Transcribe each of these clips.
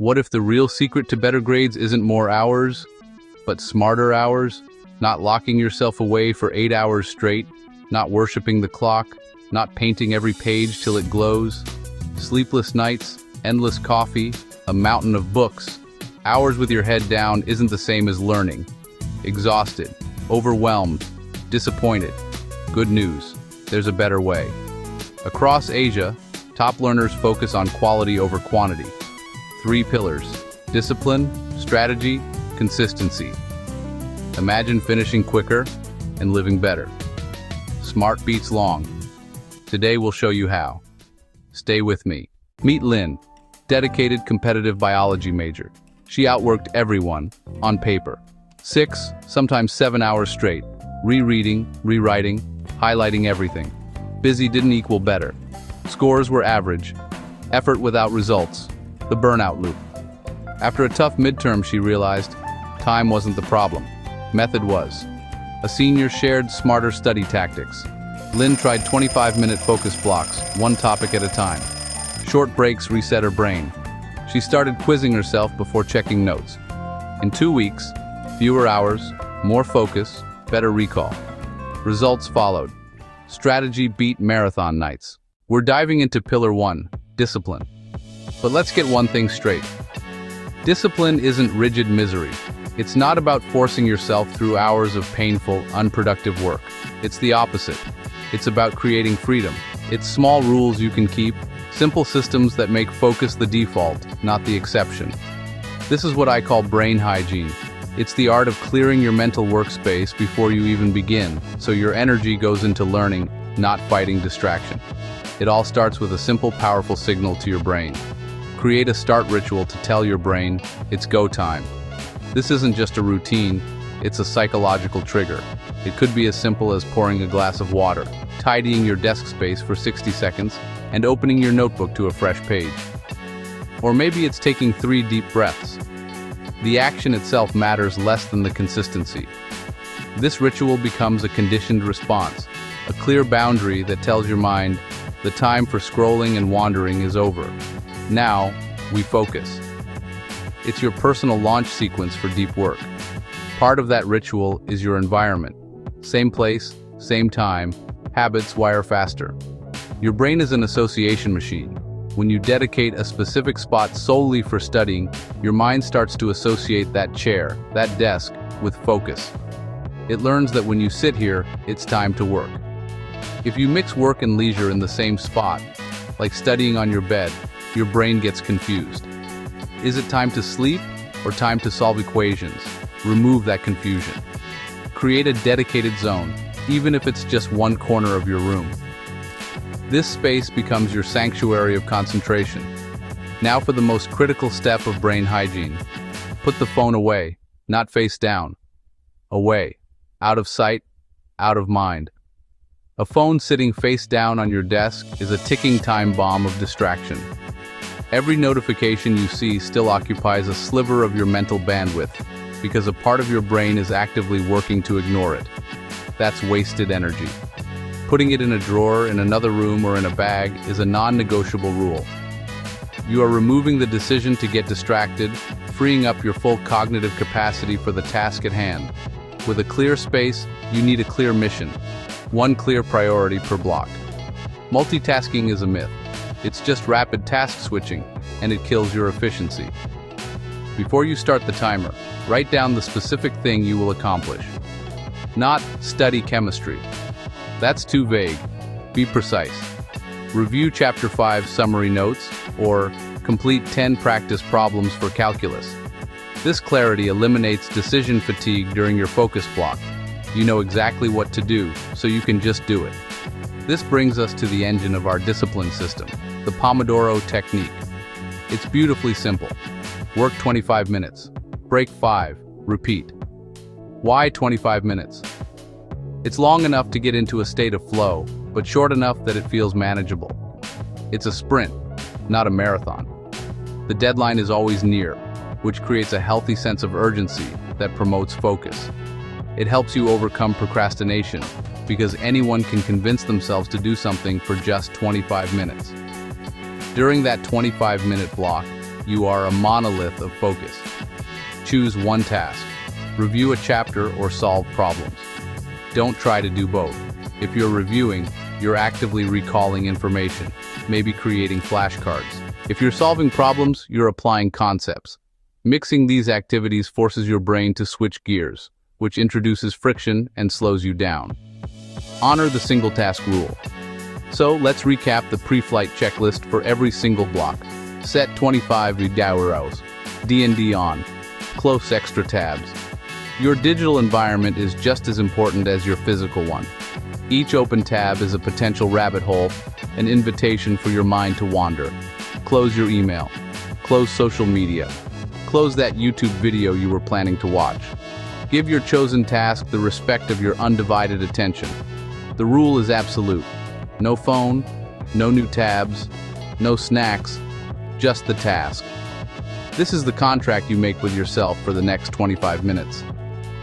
What if the real secret to better grades isn't more hours, but smarter hours? Not locking yourself away for 8 hours straight, not worshiping the clock, not painting every page till it glows. Sleepless nights, endless coffee, a mountain of books. Hours with your head down isn't the same as learning. Exhausted, overwhelmed, disappointed. Good news, there's a better way. Across Asia, top learners focus on quality over quantity. 3 pillars: discipline, strategy, consistency. Imagine finishing quicker and living better. Smart beats long. Today we'll show you how. Stay with me. Meet Lynn, dedicated competitive biology major. She outworked everyone, on paper. 6, sometimes 7 hours straight, rereading, rewriting, highlighting everything. Busy didn't equal better. Scores were average. Effort without results. The burnout loop. After a tough midterm, she realized time wasn't the problem. Method was. A senior shared smarter study tactics. Lynn tried 25-minute focus blocks, one topic at a time. Short breaks reset her brain. She started quizzing herself before checking notes. In 2 weeks, fewer hours, more focus, better recall. Results followed. Strategy beat marathon nights. We're diving into Pillar 1, discipline. But let's get one thing straight. Discipline isn't rigid misery. It's not about forcing yourself through hours of painful, unproductive work. It's the opposite. It's about creating freedom. It's small rules you can keep, simple systems that make focus the default, not the exception. This is what I call brain hygiene. It's the art of clearing your mental workspace before you even begin, so your energy goes into learning, not fighting distraction. It all starts with a simple, powerful signal to your brain. Create a start ritual to tell your brain, it's go time. This isn't just a routine, it's a psychological trigger. It could be as simple as pouring a glass of water, tidying your desk space for 60 seconds, and opening your notebook to a fresh page. Or maybe it's taking 3 deep breaths. The action itself matters less than the consistency. This ritual becomes a conditioned response, a clear boundary that tells your mind, the time for scrolling and wandering is over. Now, we focus. It's your personal launch sequence for deep work. Part of that ritual is your environment. Same place, same time, habits wire faster. Your brain is an association machine. When you dedicate a specific spot solely for studying, your mind starts to associate that chair, that desk, with focus. It learns that when you sit here, it's time to work. If you mix work and leisure in the same spot, like studying on your bed, your brain gets confused. Is it time to sleep or time to solve equations? Remove that confusion. Create a dedicated zone, even if it's just one corner of your room. This space becomes your sanctuary of concentration. Now for the most critical step of brain hygiene. Put the phone away, not face down. Away. Out of sight, out of mind. A phone sitting face down on your desk is a ticking time bomb of distraction. Every notification you see still occupies a sliver of your mental bandwidth, because a part of your brain is actively working to ignore it. That's wasted energy. Putting it in a drawer, in another room, or in a bag is a non-negotiable rule. You are removing the decision to get distracted, freeing up your full cognitive capacity for the task at hand. With a clear space, you need a clear mission. One clear priority per block. Multitasking is a myth. It's just rapid task switching, and it kills your efficiency. Before you start the timer, write down the specific thing you will accomplish. Not study chemistry. That's too vague. Be precise. Review Chapter 5 summary notes, or complete 10 practice problems for calculus. This clarity eliminates decision fatigue during your focus block. You know exactly what to do, so you can just do it. This brings us to the engine of our discipline system, the Pomodoro technique. It's beautifully simple. Work 25 minutes. Break 5. Repeat. Why 25 minutes? It's long enough to get into a state of flow, but short enough that it feels manageable. It's a sprint, not a marathon. The deadline is always near, which creates a healthy sense of urgency that promotes focus. It helps you overcome procrastination, because anyone can convince themselves to do something for just 25 minutes. During that 25-minute block, You are a monolith of focus. Choose one task. Review a chapter or solve problems. Don't try to do both. If you're reviewing, you're actively recalling information, maybe creating flashcards. If you're solving problems, you're applying concepts. Mixing these activities forces your brain to switch gears, which introduces friction and slows you down. Honor the single task rule. So let's recap the pre-flight checklist for every single block. Set 25 hours. D&D on. Close extra tabs. Your digital environment is just as important as your physical one. Each open tab is a potential rabbit hole, an invitation for your mind to wander. Close your email. Close social media. Close that YouTube video you were planning to watch. Give your chosen task the respect of your undivided attention. The rule is absolute. No phone, no new tabs, no snacks, just the task. This is the contract you make with yourself for the next 25 minutes.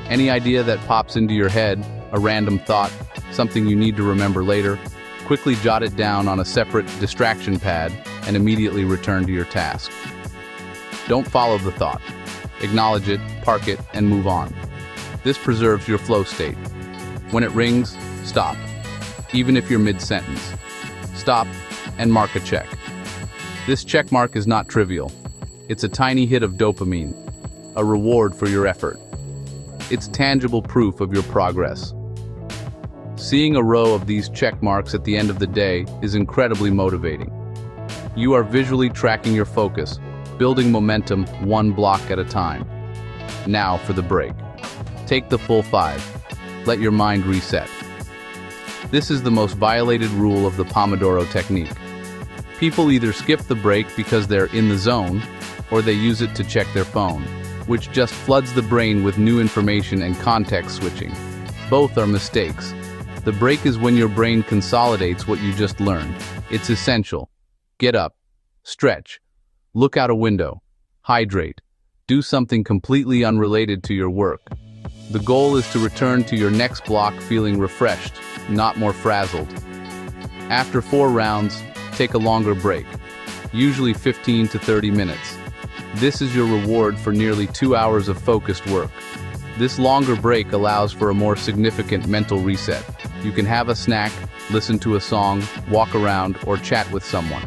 Any idea that pops into your head, a random thought, something you need to remember later, quickly jot it down on a separate distraction pad and immediately return to your task. Don't follow the thought. Acknowledge it, park it, and move on. This preserves your flow state. When it rings, stop. Even if you're mid-sentence. Stop and mark a check. This check mark is not trivial. It's a tiny hit of dopamine, a reward for your effort. It's tangible proof of your progress. Seeing a row of these check marks at the end of the day is incredibly motivating. You are visually tracking your focus, building momentum one block at a time. Now for the break. Take the full 5. Let your mind reset. This is the most violated rule of the Pomodoro technique. People either skip the break because they're in the zone, or they use it to check their phone, which just floods the brain with new information and context switching. Both are mistakes. The break is when your brain consolidates what you just learned. It's essential. Get up, stretch, look out a window, hydrate, do something completely unrelated to your work. The goal is to return to your next block feeling refreshed, not more frazzled. After 4 rounds, take a longer break, usually 15 to 30 minutes. This is your reward for nearly 2 hours of focused work. This longer break allows for a more significant mental reset. You can have a snack, listen to a song, walk around, or chat with someone.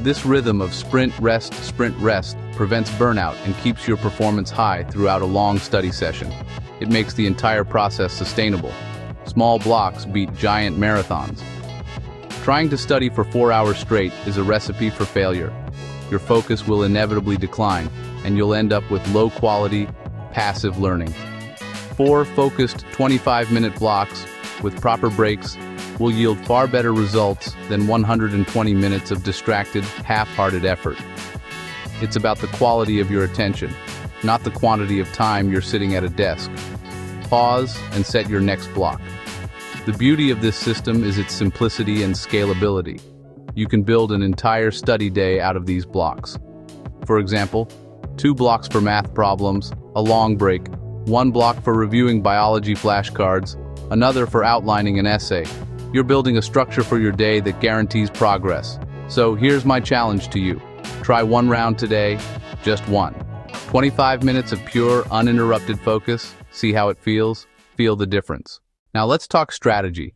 This rhythm of sprint, rest, prevents burnout and keeps your performance high throughout a long study session. It makes the entire process sustainable. Small blocks beat giant marathons. Trying to study for 4 hours straight is a recipe for failure. Your focus will inevitably decline, and you'll end up with low-quality, passive learning. 4 focused 25-minute blocks with proper breaks will yield far better results than 120 minutes of distracted, half-hearted effort. It's about the quality of your attention, not the quantity of time you're sitting at a desk. Pause and set your next block. The beauty of this system is its simplicity and scalability. You can build an entire study day out of these blocks. For example, 2 blocks for math problems, a long break, 1 block for reviewing biology flashcards, another for outlining an essay. You're building a structure for your day that guarantees progress. So here's my challenge to you. Try 1 round today, just 1. 25 minutes of pure, uninterrupted focus. See how it feels? Feel the difference. Now let's talk strategy.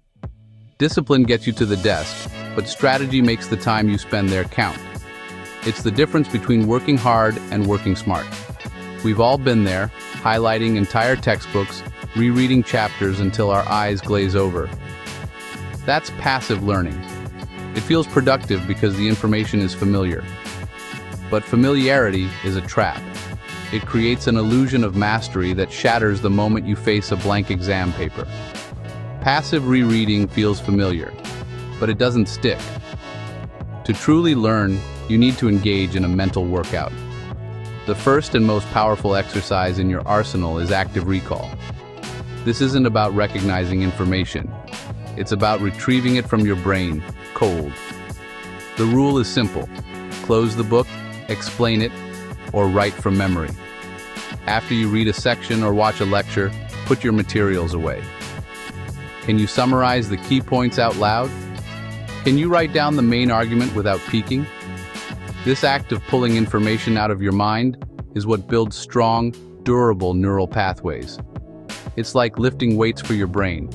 Discipline gets you to the desk, but strategy makes the time you spend there count. It's the difference between working hard and working smart. We've all been there, highlighting entire textbooks, rereading chapters until our eyes glaze over. That's passive learning. It feels productive because the information is familiar. But familiarity is a trap. It creates an illusion of mastery that shatters the moment you face a blank exam paper. Passive rereading feels familiar, but it doesn't stick. To truly learn, you need to engage in a mental workout. The first and most powerful exercise in your arsenal is active recall. This isn't about recognizing information. It's about retrieving it from your brain, cold. The rule is simple. Close the book, explain it, or write from memory. After you read a section or watch a lecture, put your materials away. Can you summarize the key points out loud? Can you write down the main argument without peeking? This act of pulling information out of your mind is what builds strong, durable neural pathways. It's like lifting weights for your brain.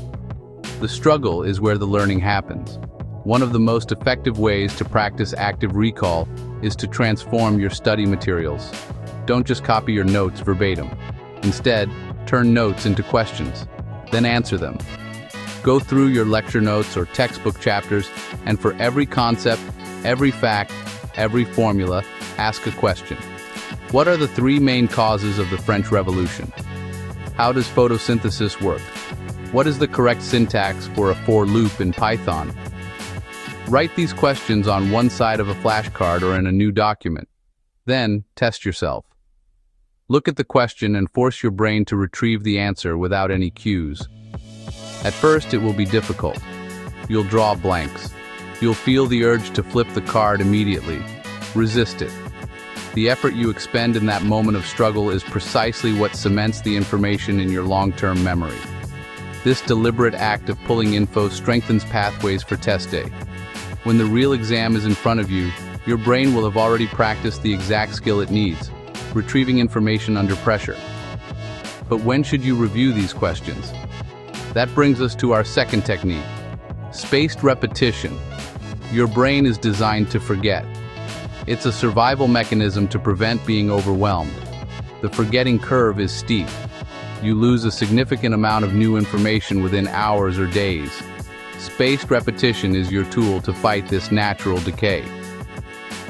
The struggle is where the learning happens. One of the most effective ways to practice active recall is to transform your study materials. Don't just copy your notes verbatim. Instead, turn notes into questions, then answer them. Go through your lecture notes or textbook chapters, and for every concept, every fact, every formula, ask a question. What are the 3 main causes of the French Revolution? How does photosynthesis work? What is the correct syntax for a for loop in Python? Write these questions on one side of a flashcard or in a new document. Then, test yourself. Look at the question and force your brain to retrieve the answer without any cues. At first, it will be difficult. You'll draw blanks. You'll feel the urge to flip the card immediately. Resist it. The effort you expend in that moment of struggle is precisely what cements the information in your long-term memory. This deliberate act of pulling info strengthens pathways for test day. When the real exam is in front of you, your brain will have already practiced the exact skill it needs, retrieving information under pressure. But when should you review these questions? That brings us to our second technique, spaced repetition. Your brain is designed to forget. It's a survival mechanism to prevent being overwhelmed. The forgetting curve is steep. You lose a significant amount of new information within hours or days. Spaced repetition is your tool to fight this natural decay.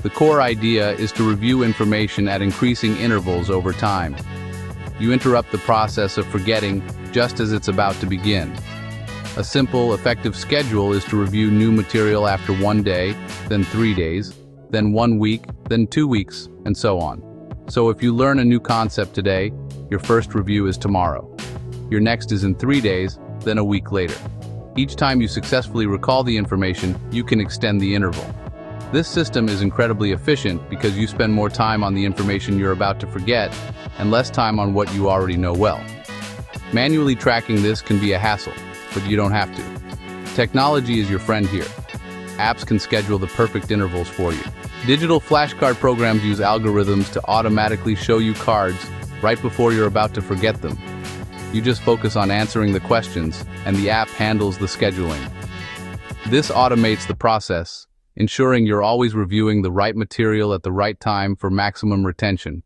The core idea is to review information at increasing intervals over time. You interrupt the process of forgetting just as it's about to begin. A simple, effective schedule is to review new material after 1 day, then 3 days, then 1 week, then 2 weeks, and so on. So if you learn a new concept today, your first review is tomorrow. Your next is in 3 days, then a week later. Each time you successfully recall the information, you can extend the interval. This system is incredibly efficient because you spend more time on the information you're about to forget and less time on what you already know well. Manually tracking this can be a hassle, but you don't have to. Technology is your friend here. Apps can schedule the perfect intervals for you. Digital flashcard programs use algorithms to automatically show you cards right before you're about to forget them. You just focus on answering the questions, and the app handles the scheduling. This automates the process, ensuring you're always reviewing the right material at the right time for maximum retention.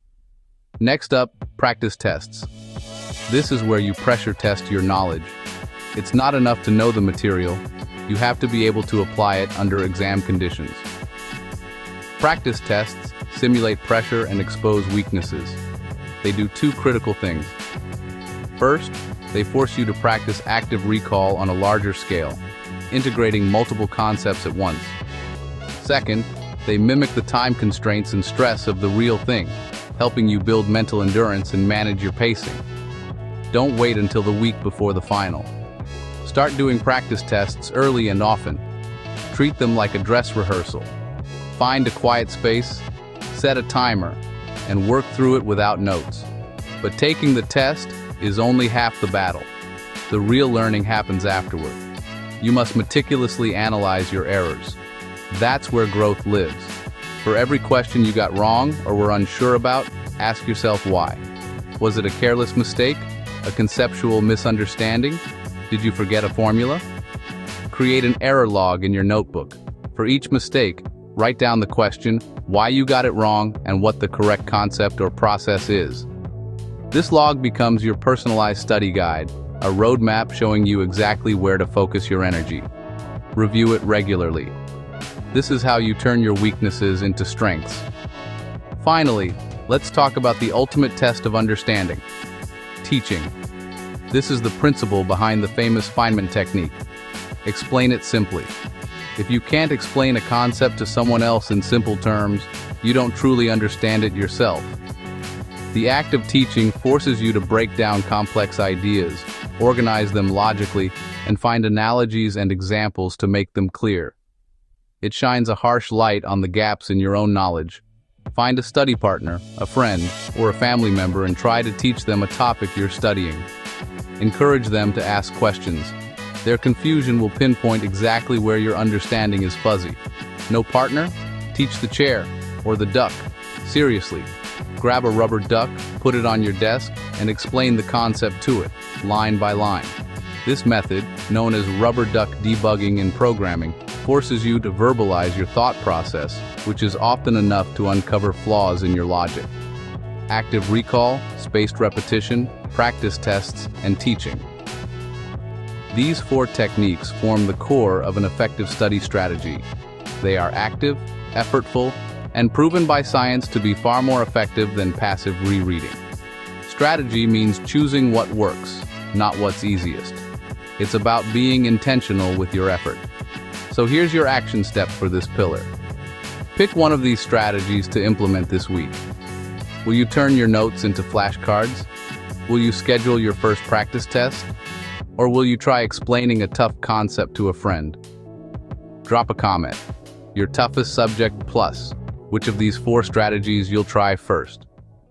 Next up, practice tests. This is where you pressure test your knowledge. It's not enough to know the material, you have to be able to apply it under exam conditions. Practice tests simulate pressure and expose weaknesses. They do 2 critical things. First, they force you to practice active recall on a larger scale, integrating multiple concepts at once. Second, they mimic the time constraints and stress of the real thing, helping you build mental endurance and manage your pacing. Don't wait until the week before the final. Start doing practice tests early and often. Treat them like a dress rehearsal. Find a quiet space, set a timer, and work through it without notes. But taking the test is only half the battle. The real learning happens afterward. You must meticulously analyze your errors. That's where growth lives. For every question you got wrong or were unsure about, ask yourself why. Was it a careless mistake? A conceptual misunderstanding? Did you forget a formula? Create an error log in your notebook. For each mistake, write down the question, why you got it wrong, and what the correct concept or process is. This log becomes your personalized study guide, a roadmap showing you exactly where to focus your energy. Review it regularly. This is how you turn your weaknesses into strengths. Finally, let's talk about the ultimate test of understanding: teaching. This is the principle behind the famous Feynman technique. Explain it simply. If you can't explain a concept to someone else in simple terms, you don't truly understand it yourself. The act of teaching forces you to break down complex ideas, organize them logically, and find analogies and examples to make them clear. It shines a harsh light on the gaps in your own knowledge. Find a study partner, a friend, or a family member and try to teach them a topic you're studying. Encourage them to ask questions. Their confusion will pinpoint exactly where your understanding is fuzzy. No partner? Teach the chair. or the duck. Seriously, grab a rubber duck, put it on your desk, and explain the concept to it, line by line. This method, known as rubber duck debugging in programming, forces you to verbalize your thought process, which is often enough to uncover flaws in your logic. Active recall, spaced repetition, practice tests, and teaching. These 4 techniques form the core of an effective study strategy. They are active, effortful, and proven by science to be far more effective than passive rereading. Strategy means choosing what works, not what's easiest. It's about being intentional with your effort. So here's your action step for this pillar. Pick one of these strategies to implement this week. Will you turn your notes into flashcards? Will you schedule your first practice test? Or will you try explaining a tough concept to a friend? Drop a comment. Your toughest subject plus. Which of these 4 strategies you'll try first?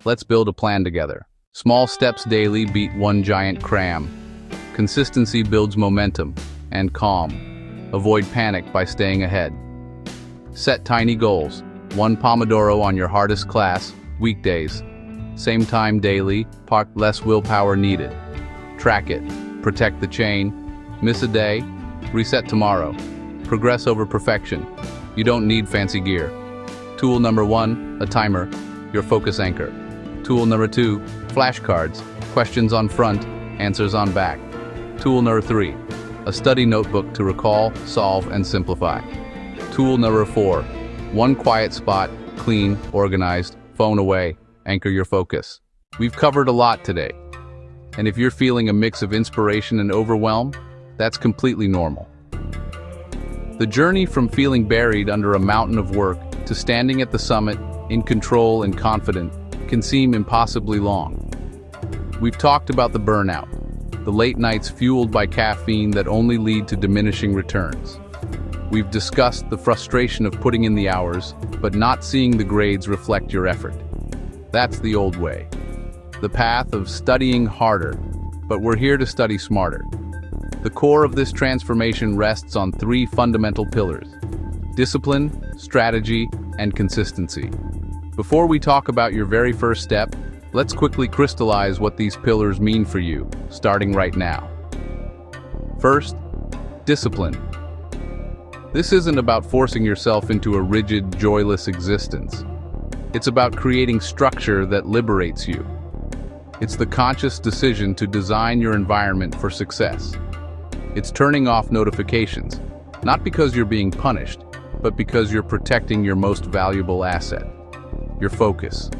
Let's build a plan together. Small steps daily beat one giant cram. Consistency builds momentum and calm. Avoid panic by staying ahead. Set tiny goals. 1 Pomodoro on your hardest class, weekdays. Same time daily, less willpower needed. Track it. Protect the chain. Miss a day, reset tomorrow. Progress over perfection. You don't need fancy gear. Tool number 1, a timer, your focus anchor. Tool number 2, flashcards, questions on front, answers on back. Tool number 3, a study notebook to recall, solve, and simplify. Tool number 4, 1 quiet spot, clean, organized, phone away, anchor your focus. We've covered a lot today. And if you're feeling a mix of inspiration and overwhelm, that's completely normal. The journey from feeling buried under a mountain of work to standing at the summit, in control and confident, can seem impossibly long. We've talked about the burnout, the late nights fueled by caffeine that only lead to diminishing returns. We've discussed the frustration of putting in the hours, but not seeing the grades reflect your effort. That's the old way. The path of studying harder, but we're here to study smarter. The core of this transformation rests on 3 fundamental pillars: discipline, strategy, and consistency. Before we talk about your very first step, let's quickly crystallize what these pillars mean for you, starting right now. First, discipline. This isn't about forcing yourself into a rigid, joyless existence. It's about creating structure that liberates you. It's the conscious decision to design your environment for success. It's turning off notifications, not because you're being punished, but because you're protecting your most valuable asset, your focus.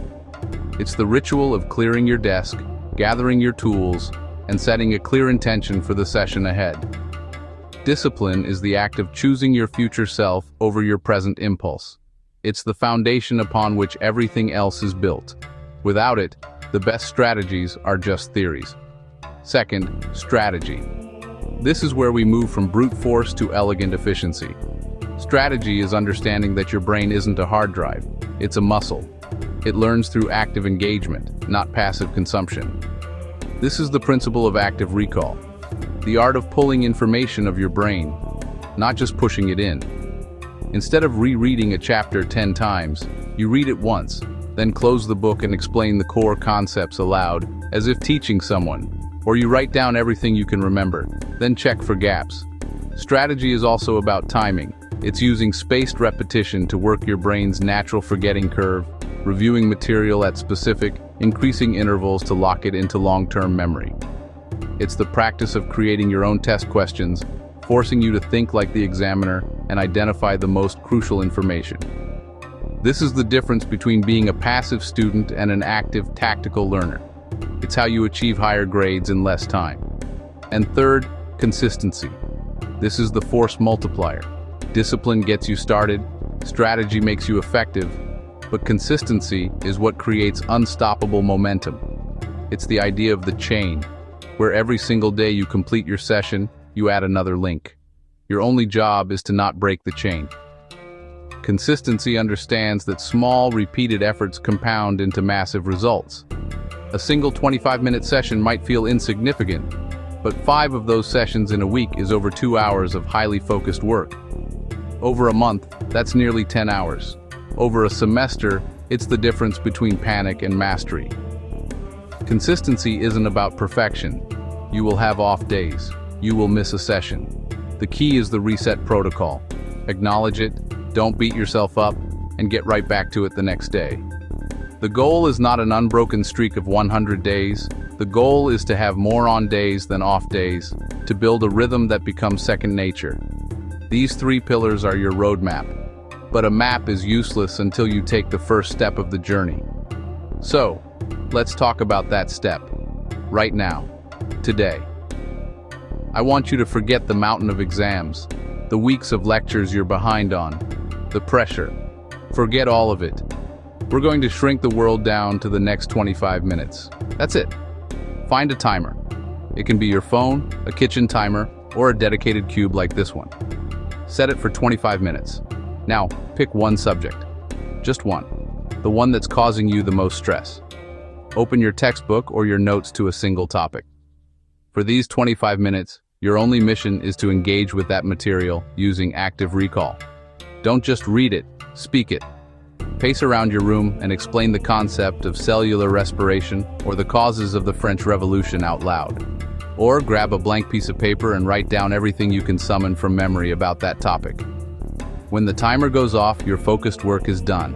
It's the ritual of clearing your desk, gathering your tools, and setting a clear intention for the session ahead. Discipline is the act of choosing your future self over your present impulse. It's the foundation upon which everything else is built. Without it, the best strategies are just theories. Second, strategy. This is where we move from brute force to elegant efficiency. Strategy is understanding that your brain isn't a hard drive, it's a muscle. It learns through active engagement, not passive consumption. This is the principle of active recall, the art of pulling information of your brain, not just pushing it in. Instead of rereading a chapter 10 times, you read it once, then close the book and explain the core concepts aloud, as if teaching someone. Or you write down everything you can remember, then check for gaps. Strategy is also about timing. It's using spaced repetition to work your brain's natural forgetting curve, reviewing material at specific, increasing intervals to lock it into long-term memory. It's the practice of creating your own test questions, forcing you to think like the examiner and identify the most crucial information. This is the difference between being a passive student and an active, tactical learner. It's how you achieve higher grades in less time. And third, consistency. This is the force multiplier. Discipline gets you started, strategy makes you effective, but consistency is what creates unstoppable momentum. It's the idea of the chain, where every single day you complete your session, you add another link. Your only job is to not break the chain. Consistency understands that small, repeated efforts compound into massive results. A single 25-minute session might feel insignificant, but 5 of those sessions in a week is over 2 hours of highly focused work. Over a month, that's nearly 10 hours. Over a semester, it's the difference between panic and mastery. Consistency isn't about perfection. You will have off days. You will miss a session. The key is the reset protocol. Acknowledge it, don't beat yourself up, and get right back to it the next day. The goal is not an unbroken streak of 100 days. The goal is to have more on days than off days, to build a rhythm that becomes second nature. These 3 pillars are your roadmap, but a map is useless until you take the first step of the journey. So, let's talk about that step, right now, today. I want you to forget the mountain of exams, the weeks of lectures you're behind on, the pressure. Forget all of it. We're going to shrink the world down to the next 25 minutes. That's it. Find a timer. It can be your phone, a kitchen timer, or a dedicated cube like this one. Set it for 25 minutes. Now, pick one subject. Just one. The one that's causing you the most stress. Open your textbook or your notes to a single topic. For these 25 minutes, your only mission is to engage with that material using active recall. Don't just read it, speak it. Pace around your room and explain the concept of cellular respiration or the causes of the French Revolution out loud. Or grab a blank piece of paper and write down everything you can summon from memory about that topic. When the timer goes off, your focused work is done.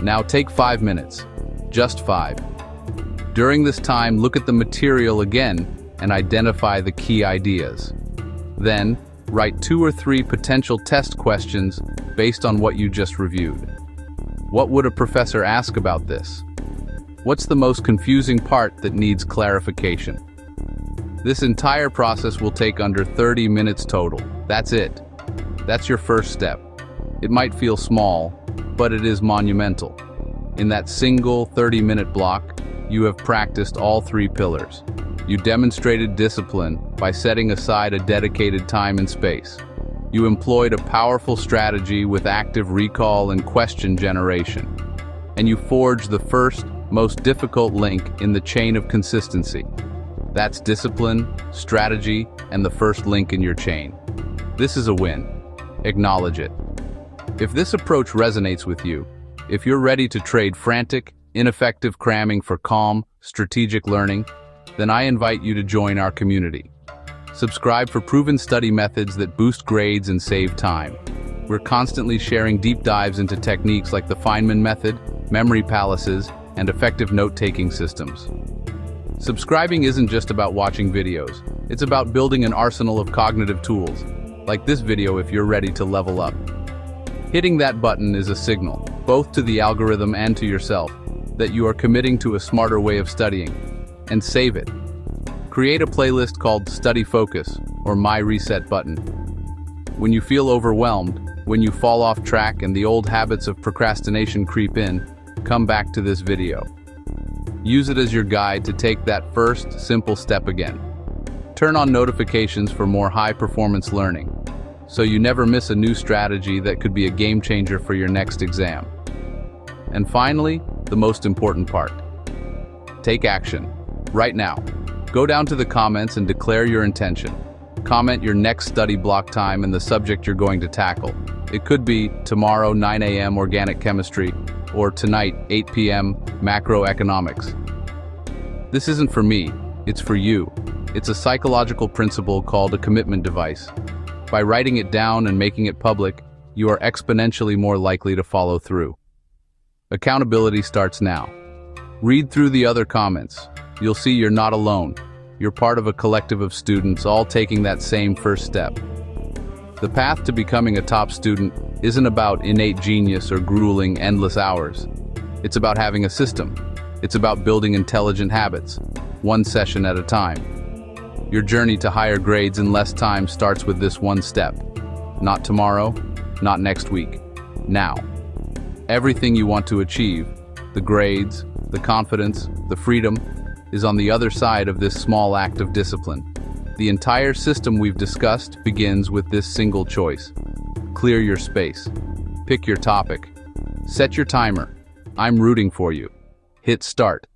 Now take 5 minutes, just 5. During this time, look at the material again and identify the key ideas. Then, write 2 or 3 potential test questions based on what you just reviewed. What would a professor ask about this? What's the most confusing part that needs clarification? This entire process will take under 30 minutes total. That's it. That's your first step. It might feel small, but it is monumental. In that single 30-minute block, you have practiced all 3 pillars. You demonstrated discipline by setting aside a dedicated time and space. You employed a powerful strategy with active recall and question generation. And you forged the first, most difficult link in the chain of consistency. That's discipline, strategy, and the first link in your chain. This is a win. Acknowledge it. If this approach resonates with you, if you're ready to trade frantic, ineffective cramming for calm, strategic learning, then I invite you to join our community. Subscribe for proven study methods that boost grades and save time. We're constantly sharing deep dives into techniques like the Feynman method, memory palaces, and effective note-taking systems. Subscribing isn't just about watching videos. It's about building an arsenal of cognitive tools, like this video if you're ready to level up. Hitting that button is a signal, both to the algorithm and to yourself, that you are committing to a smarter way of studying. And save it. Create a playlist called Study Focus or My Reset Button. When you feel overwhelmed, when you fall off track and the old habits of procrastination creep in, come back to this video. Use it as your guide to take that first, simple step again. Turn on notifications for more high-performance learning, so you never miss a new strategy that could be a game changer for your next exam. And finally, the most important part. Take action. Right now. Go down to the comments and declare your intention. Comment your next study block time and the subject you're going to tackle. It could be tomorrow 9 a.m. organic chemistry or tonight 8 p.m. macroeconomics. This isn't for me, it's for you. It's a psychological principle called a commitment device. By writing it down and making it public, you are exponentially more likely to follow through. Accountability starts now. Read through the other comments. You'll see you're not alone. You're part of a collective of students all taking that same first step. The path to becoming a top student isn't about innate genius or grueling, endless hours. It's about having a system. It's about building intelligent habits, one session at a time. Your journey to higher grades in less time starts with this one step. Not tomorrow, not next week. Now. Everything you want to achieve, the grades, the confidence, the freedom, is on the other side of this small act of discipline. The entire system we've discussed begins with this single choice. Clear your space. Pick your topic. Set your timer. I'm rooting for you. Hit start.